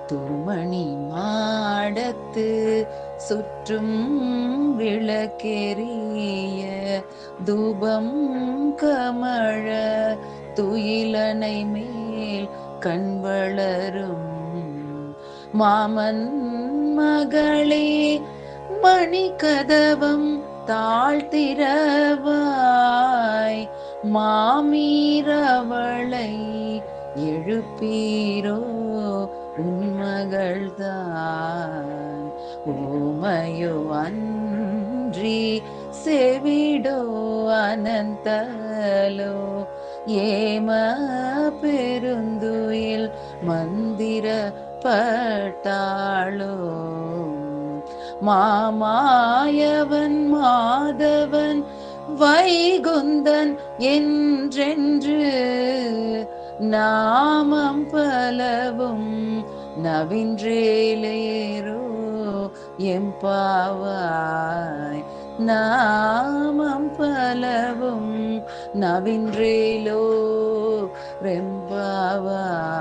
தூமணி மாடத்து சுற்றும் விளக்கெரிய தூபம் கமழ துயிலனை மேல் கண் வளரும் மாமன் மகளே மணி கதவம் தாழ்த்திரவாய் மாமீரவளை எழுப்பீரோ உன்மகள்தான் ஊமையோ அன்றி செவிடோ அனந்தலோ ஏம பெருந்துயில் மந்திர பட்டாளோ மாமாயவன் மாதவன் வைகுந்தன் என்றென்று நாமம் பலவும் நவின்றேலேரோ எம்பாவாய் நாமம் பலவும் நவின்றேலோ ரெம்பாவாய்.